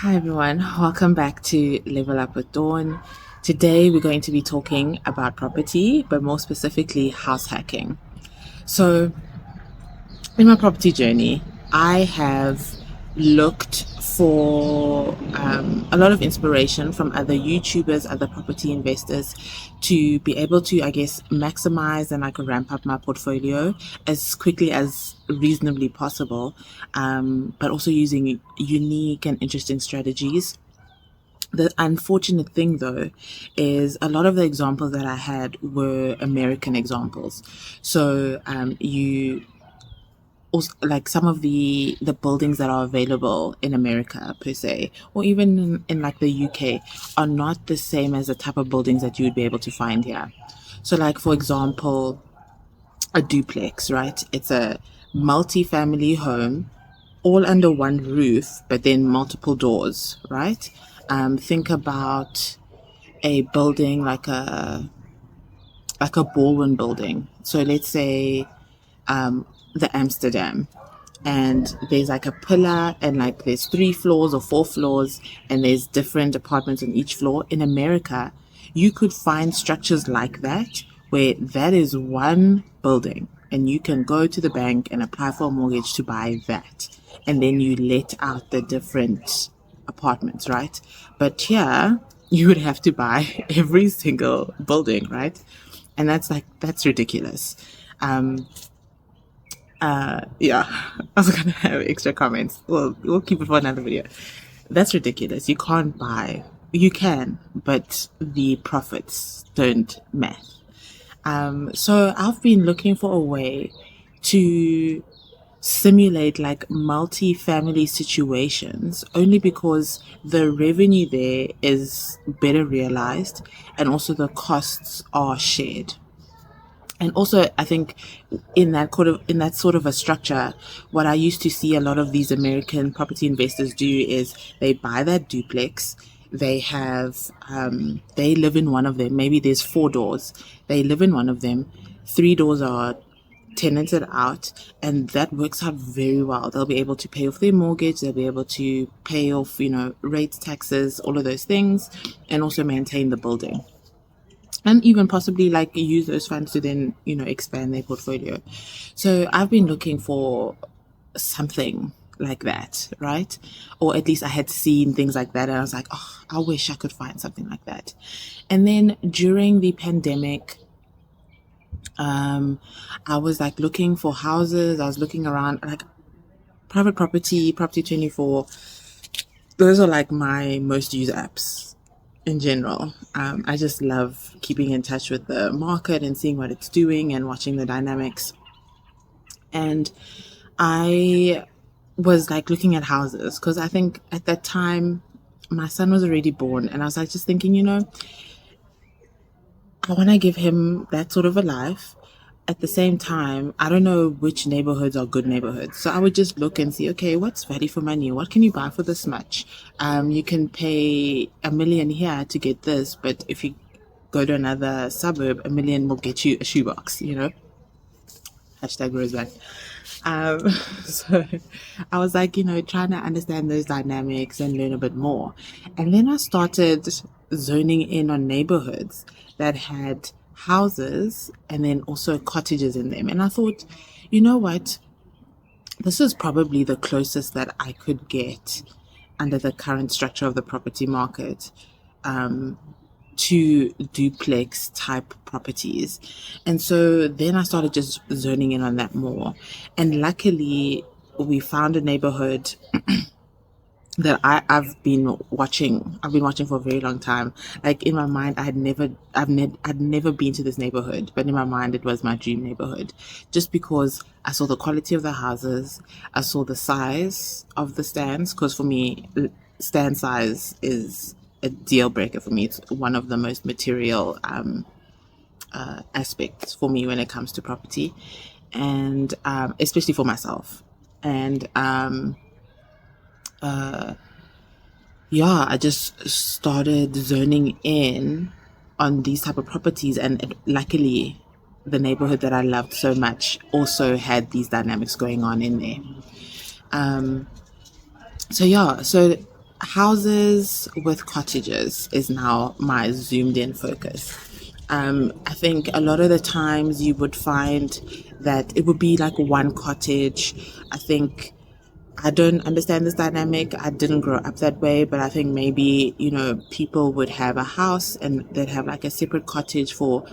Hi everyone, welcome back to Level Up with Dawn. Today we're going to be talking about property, but more specifically house hacking. So, in my property journey, I have looked for a lot of inspiration from other YouTubers, other property investors to be able to, I guess, maximize and like ramp up my portfolio as quickly as reasonably possible, but also using unique and interesting strategies. The unfortunate thing, though, is a lot of the examples that I had were American examples. So, you also like some of the buildings that are available in America per se, or even in like the UK, are not the same as the type of buildings that you would be able to find here. So, like for example, a duplex, right? It's a multi-family home all under one roof, but then multiple doors, right? Think about a building like a Baldwin building. So let's say the Amsterdam, and there's like a pillar, and like there's 3 floors or 4 floors, and there's different apartments on each floor. In America, you could find structures like that where that is one building, and you can go to the bank and apply for a mortgage to buy that, and then you let out the different apartments, right? But here you would have to buy every single building, right? And that's ridiculous. um yeah, I was gonna have extra comments. We'll keep it for another video. That's ridiculous. You can't buy. You can, but the profits don't math. So I've been looking for a way to simulate like multi-family situations, only because the revenue there is better realized, and also the costs are shared. And also, I think in that sort of a structure, what I used to see a lot of these American property investors do is they buy that duplex. They live in one of them. Maybe there's 4 doors. They live in one of them. 3 doors are tenanted out, and that works out very well. They'll be able to pay off their mortgage. They'll be able to pay off, rates, taxes, all of those things, and also maintain the building, and even possibly like use those funds to then expand their portfolio. So I've been looking for something like that, right? Or at least I had seen things like that, and I was like, oh, I wish I could find something like that. And then during the pandemic, I was like looking for houses. I was looking around like private property, property 24. Those are like my most used apps in general. I just love keeping in touch with the market and seeing what it's doing and watching the dynamics. And I was like looking at houses because I think at that time my son was already born, and I was like just thinking, I want to give him that sort of a life. At the same time, I don't know which neighborhoods are good neighborhoods. So I would just look and see, okay, what's value for money? What can you buy for this much? You can pay 1 million here to get this, but if you go to another suburb, 1 million will get you a shoebox. Hashtag Rosebud. Um, so I was like, trying to understand those dynamics and learn a bit more. And then I started zoning in on neighborhoods that had houses and then also cottages in them. And I thought, you know what? This is probably the closest that I could get under the current structure of the property market to duplex type properties. And so then I started just zoning in on that more. And luckily, we found a neighborhood that I've been watching. I've been watching for a very long time. Like in my mind, I'd never been to this neighborhood, but in my mind, it was my dream neighborhood, just because I saw the quality of the houses, I saw the size of the stands. Because for me, stand size is a deal breaker for me. It's one of the most material aspects for me when it comes to property, and especially for myself. And yeah, I just started zoning in on these type of properties, and luckily the neighborhood that I loved so much also had these dynamics going on in there. So yeah, so houses with cottages is now my zoomed in focus. I think a lot of the times you would find that it would be like one cottage. I think I don't understand this dynamic. I didn't grow up that way, but I think maybe, people would have a house and they'd have like a separate cottage for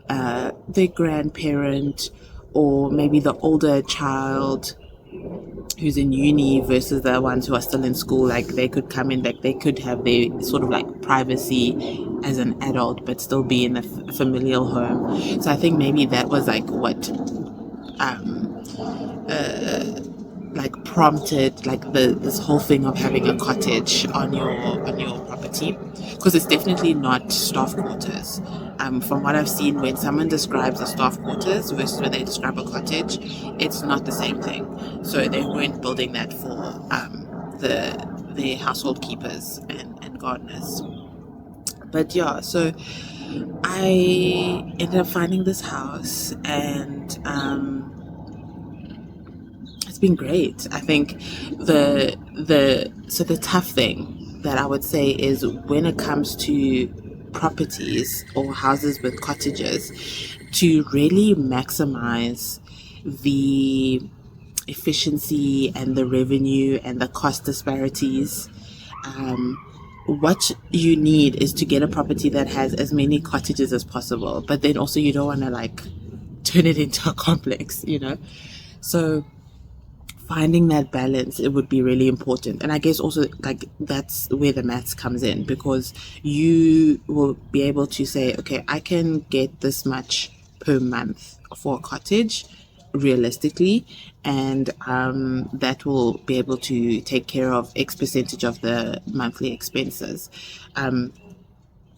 their grandparent or maybe the older child who's in uni versus the ones who are still in school. Like they could come in, like they could have their sort of like privacy as an adult, but still be in a familial home. So I think maybe that was like what like prompted like this whole thing of having a cottage on your property, because it's definitely not staff quarters. From what I've seen, when someone describes a staff quarters versus when they describe a cottage, it's not the same thing. So they weren't building that for the household keepers and gardeners. But yeah, so I ended up finding this house, and it's been great. I think the tough thing that I would say is when it comes to properties or houses with cottages, to really maximize the efficiency and the revenue and the cost disparities. Um, what you need is to get a property that has as many cottages as possible, but then also you don't want to like turn it into a complex. So finding that balance, it would be really important. And I guess also like that's where the maths comes in, because you will be able to say, okay, I can get this much per month for a cottage realistically, and that will be able to take care of X percentage of the monthly expenses.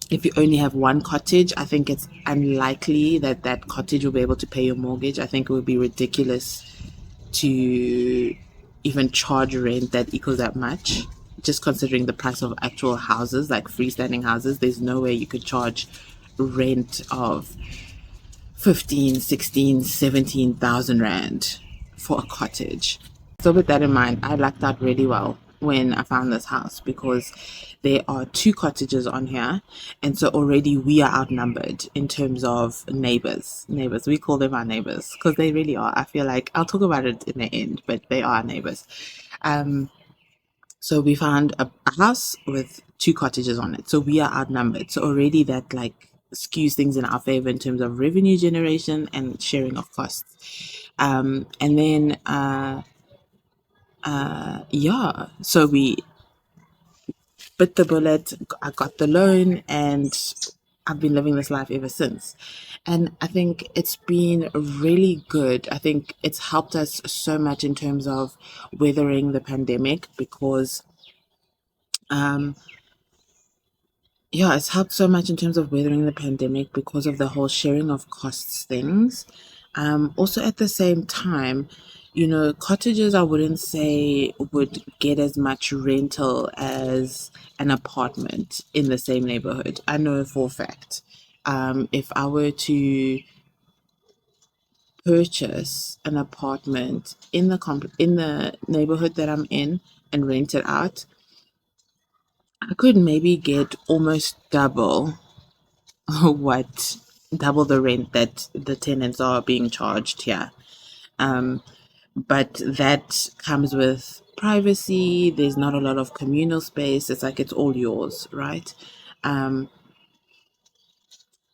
If you only have one cottage, I think it's unlikely that that cottage will be able to pay your mortgage. I think it would be ridiculous to even charge rent that equals that much. Just considering the price of actual houses, like freestanding houses, there's no way you could charge rent of 15, 16, 17,000 rand for a cottage. So with that in mind, I lucked out really well when I found this house, because there are two cottages on here, and so already we are outnumbered in terms of neighbors. Neighbors, we call them our neighbors because they really are. I feel like I'll talk about it in the end, but they are our neighbors. So we found a house with two cottages on it, so we are outnumbered. So already that like skews things in our favor in terms of revenue generation and sharing of costs. And then yeah, so we bit the bullet. I got the loan, and I've been living this life ever since. And I think it's been really good. I think it's helped us so much in terms of weathering the pandemic, because um yeah, it's helped so much in terms of weathering the pandemic because of the whole sharing of costs things. Also, at the same time, cottages, I wouldn't say would get as much rental as an apartment in the same neighborhood. I know for a fact. If I were to purchase an apartment in the neighborhood that I'm in and rent it out, I could maybe get almost what double the rent that the tenants are being charged here. Um, but that comes with privacy. There's not a lot of communal space. It's like it's all yours, right? Um,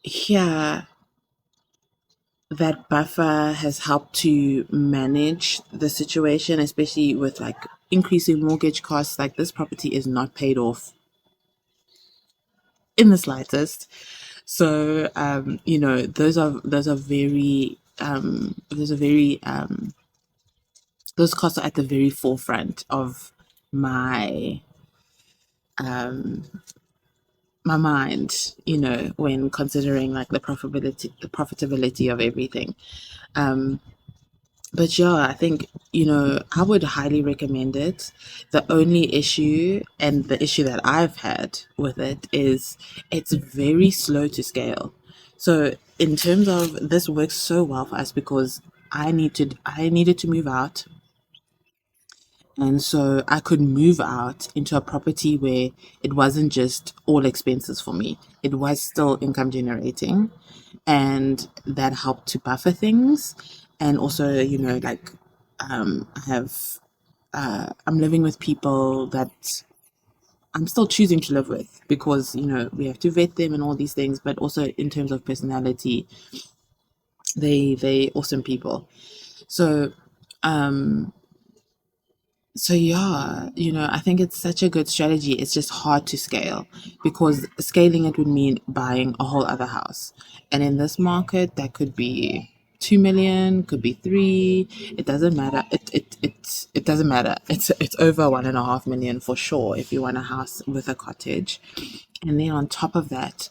Here, that buffer has helped to manage the situation, especially with like increasing mortgage costs. Like this property is not paid off in the slightest. So those are very those costs are at the very forefront of my um my mind, when considering like the profitability of everything. Um but yeah, I think, I would highly recommend it. The only issue, and the issue that I've had with it, is it's very slow to scale. So in terms of this works so well for us because I needed to move out, And so I could move out into a property where it wasn't just all expenses for me. It was still income generating. And that helped to buffer things. And also, like, I have, I'm living with people that I'm still choosing to live with because, we have to vet them and all these things. But also in terms of personality, they awesome people. So, um, So yeah, I think it's such a good strategy. It's just hard to scale because scaling it would mean buying a whole other house. And in this market, that could be 2 million, could be three. It doesn't matter. It doesn't matter. It's over 1.5 million for sure if you want a house with a cottage. And then on top of that,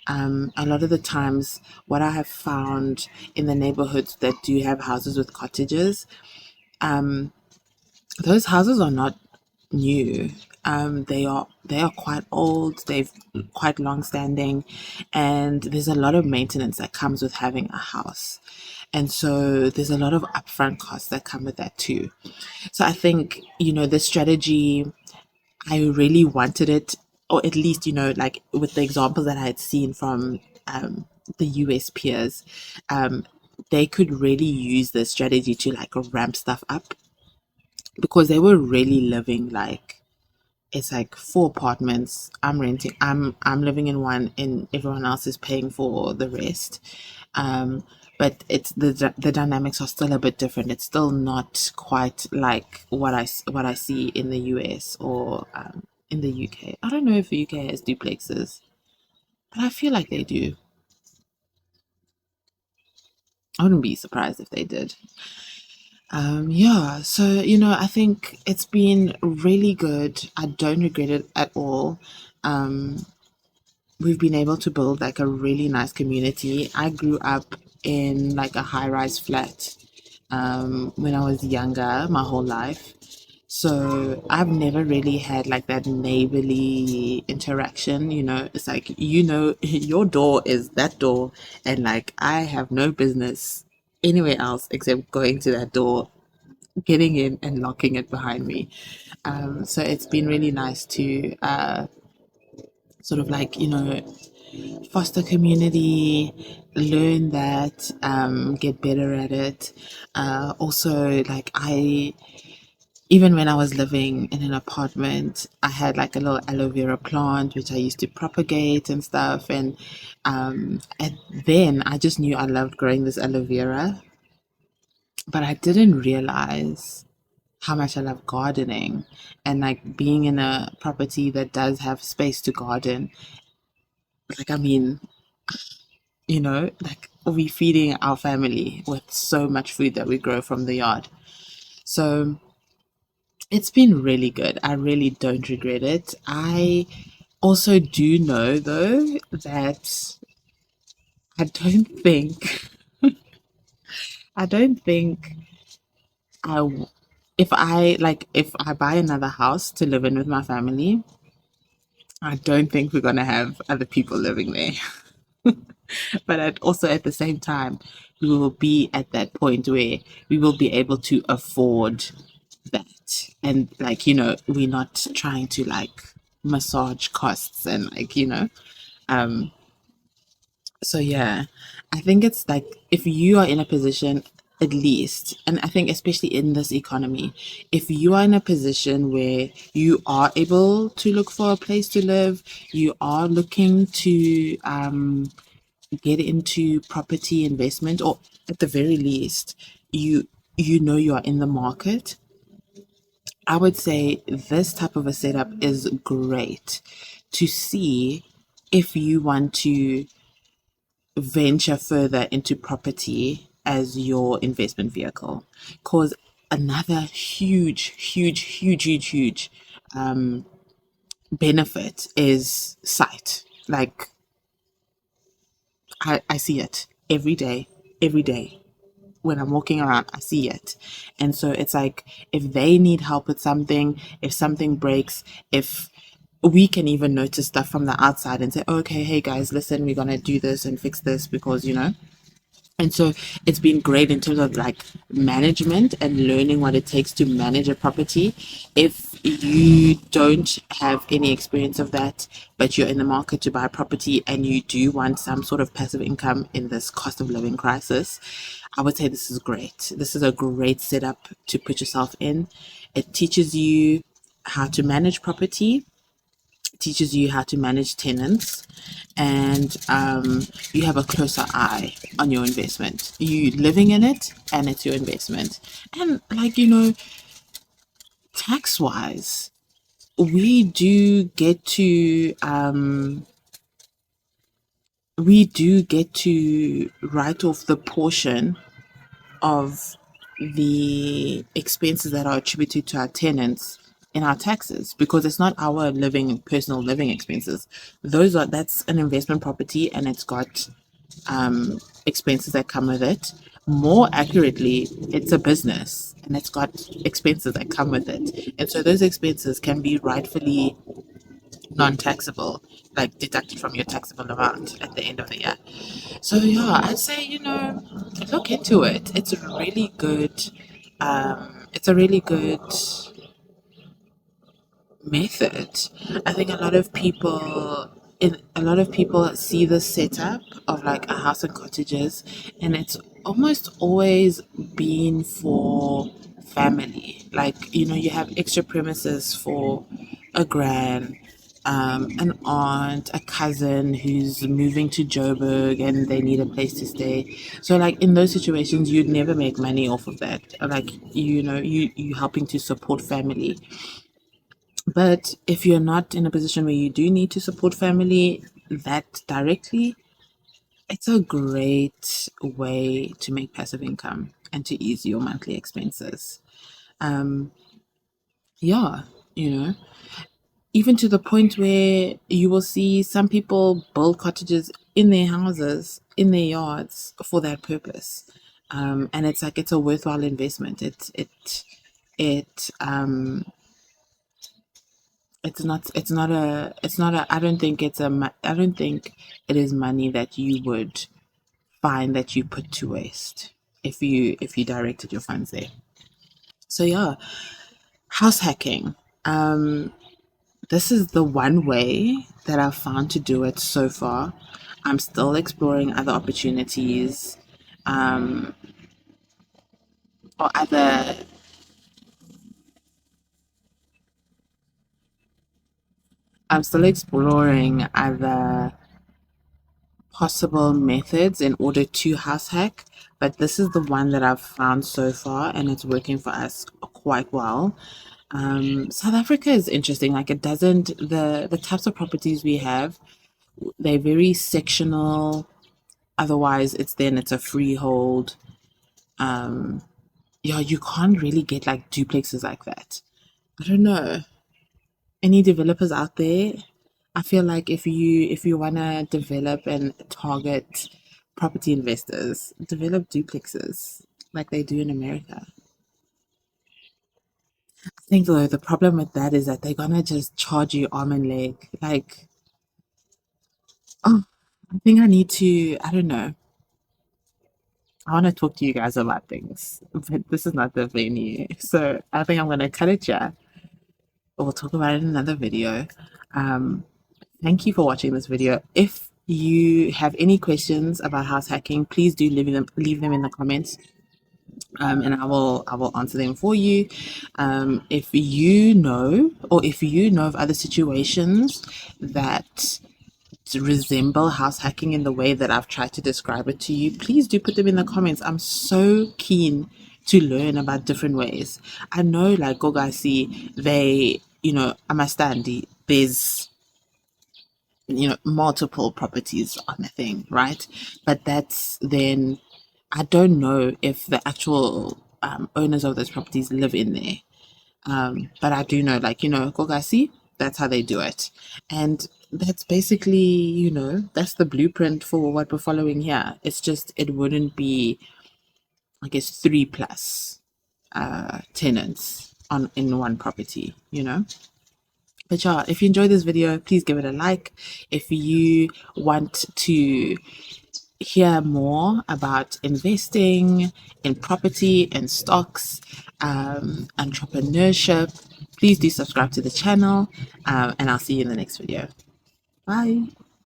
a lot of the times, what I have found in the neighborhoods that do have houses with cottages, those houses are not new. They are quite old. They've quite long standing, and there's a lot of maintenance that comes with having a house, and so there's a lot of upfront costs that come with that too. So I think the strategy, I really wanted it, or at least like with the examples that I had seen from the US peers, um, they could really use the strategy to like ramp stuff up because they were really living like it's like four apartments. I'm living in one and everyone else is paying for the rest. Um but it's the dynamics are still a bit different. It's still not quite like what I see in the US or in the UK. I don't know if the UK has duplexes, but I feel like they do. I wouldn't be surprised if they did. Yeah, so I think it's been really good. I don't regret it at all. Um, we've been able to build like a really nice community. I grew up in like a high-rise flat when I was younger, my whole life. So I've never really had like that neighborly interaction. It's like, your door is that door, and like I have no business anywhere else except going to that door, getting in and locking it behind me. So it's been really nice to sort of like, foster community, learn that, get better at it. Also, like even when I was living in an apartment, I had like a little aloe vera plant which I used to propagate and stuff. And then I just knew I loved growing this aloe vera, but I didn't realize how much I love gardening and like being in a property that does have space to garden. Like, I mean, like we feeding our family with so much food that we grow from the yard. So it's been really good. I really don't regret it. I also do know though that I don't think I don't think I w- if I buy another house to live in with my family, I don't think we're gonna have other people living there. But also at the same time, we will be at that point where we will be able to afford that. And like, we're not trying to like massage costs and like, um, so yeah, I think it's like if you are in a position, at least, and I think especially in this economy, if you are in a position where you are able to look for a place to live, you are looking to get into property investment, or at the very least, you are in the market. I would say this type of a setup is great to see if you want to venture further into property as your investment vehicle. Because another huge benefit is sight. Like, I see it every day. When I'm walking around, I see it. And so it's like if they need help with something, if something breaks, if we can even notice stuff from the outside and say, okay, hey guys, listen, we're gonna do this and fix this because And so it's been great in terms of like management and learning what it takes to manage a property. If you don't have any experience of that, but you're in the market to buy a property and you do want some sort of passive income in this cost of living crisis, I would say this is great. This is a great setup to put yourself in. It teaches you how to manage property, teaches you how to manage tenants, and you have a closer eye on your investment. You living in it, and it's your investment. And like tax wise, we do get to write off the portion of the expenses that are attributed to our tenants in our taxes, because it's not our personal living expenses. That's an investment property, and it's got expenses that come with it. More accurately, it's a business, and it's got expenses that come with it, and so those expenses can be rightfully non-taxable, like deducted from your taxable amount at the end of the year. So yeah, I'd say, look into it. It's a really good method. I think a lot of people see the setup of like a house and cottages, and it's almost always been for family. Like, you have extra premises for a gran, an aunt, a cousin who's moving to Joburg and they need a place to stay. So like in those situations, you'd never make money off of that. Like, you helping to support family. But if you're not in a position where you do need to support family that directly, it's a great way to make passive income and to ease your monthly expenses. Um, yeah, you know, even to the point where you will see some people build cottages in their houses, in their yards for that purpose. And it's like it's a worthwhile investment. I don't think I don't think it is money that you would find that you put to waste if you directed your funds there. So yeah, house hacking. This is the one way that I've found to do it so far. I'm still exploring other opportunities, um, or other. I'm still exploring other possible methods in order to house hack, but this is the one that I've found so far, and it's working for us quite well. South Africa is interesting. Like, it doesn't the types of properties we have, they're very sectional. Otherwise, it's a freehold. Yeah, you can't really get like duplexes like that. I don't know. Any developers out there? I feel like if you wanna develop and target property investors, develop duplexes like they do in America. I think though the problem with that is that they're gonna just charge you arm and leg. Like, oh, I think I need to. I don't know. I want to talk to you guys about things, but this is not the venue. So I think I'm gonna cut it here. We'll talk about it in another video. Um, Thank you for watching this video. If you have any questions about house hacking, please do leave them in the comments, and I will answer them for you. If you know, or if you know of other situations that resemble house hacking in the way that I've tried to describe it to you, please do put them in the comments. I'm so keen to learn about different ways. I know, like Gogasi, Amastandi, there's multiple properties on a thing, right? But that's then I don't know if the actual owners of those properties live in there. But I do know, like, Gogasi, that's how they do it. And that's basically, that's the blueprint for what we're following here. It's just, it wouldn't be, I guess, three plus tenants on in one property. But yeah, if you enjoyed this video, please give it a like. If you want to hear more about investing in property and stocks, entrepreneurship, please do subscribe to the channel, and I'll see you in the next video. Bye.